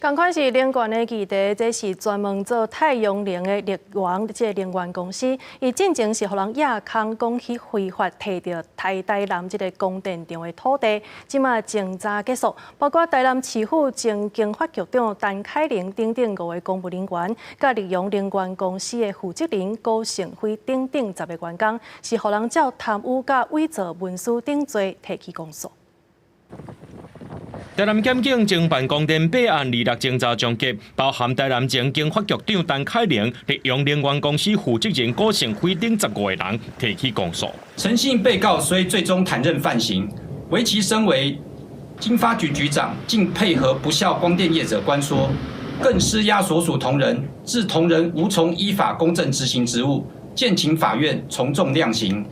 同款是能源的议题，这是专门做太阳能的力源这能源公司，伊进前是互人亚康公司非法摕到台南这个供电场的土地，即马侦查结束，包括台南市府前经发局长陈凯玲等等5位公务人员，甲利用能源公司的负责人高成辉等等10个员工，是互人照贪污甲伪造文书等罪提起公诉。 台南检警侦办供电弊案26侦查终结，包含台南前经发局长陈凯玲、利用能源公司负责人郭成辉等15个人提起公诉。陈姓被告虽最终坦认犯行，唯其身为经发局局长，竟配合不孝光电业者关说，更施压所属同仁，致同仁无从依法公正执行职务，建请法院从重量刑。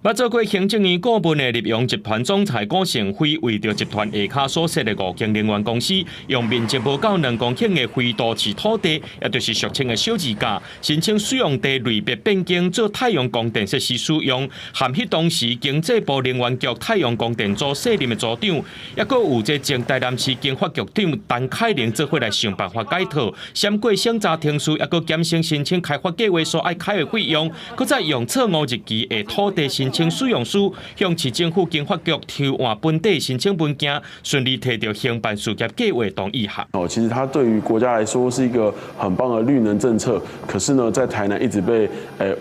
捌做过行政院顾问的立用集团总裁郭成辉，为着集团下骹所设的5间能源公司，用面积无到2公顷的非都市土地，也就是俗称的小字架，申请使用地类别变更做太阳光电设施使用，含迄当时经济部能源局太阳光电组卸任的组长，也阁有这前台南市经发局长陈凯玲做伙来想办法解套，闪过审查程序，也阁减省申请开发计划所爱开的费用，搁再用错误日期的土地申请使用书向市政府经发局抽换本地申请文件，顺利摕到兴办事业计划同意函。其实它对于国家来说是一个很棒的绿能政策，可是呢，在台南一直被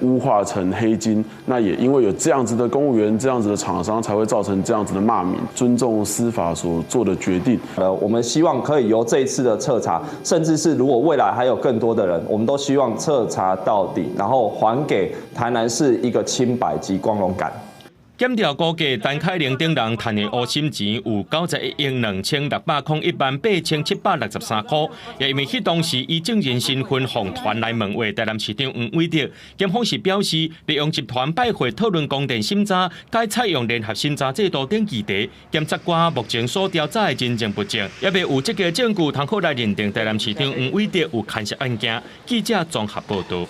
污化成黑金。那也因为有这样子的公务员、这样子的厂商，才会造成这样子的骂名。尊重司法所做的决定。我们希望可以由这一次的彻查，甚至是如果未来还有更多的人，我们都希望彻查到底，然后还给台南市一个清白及光荣感。 检调估计，陈凯玲等人赚的乌心钱有91亿2601,863块，也因为迄当时以证人身份访团来问话，台南市长黄伟哲，检方是表示，利用集团拜会讨论供电审查，该采用联合审查制度等议题，检察官目前所调查的真正不正，也未有这个证据通好来认定台南市长黄伟哲有牵涉案件。记者综合报道。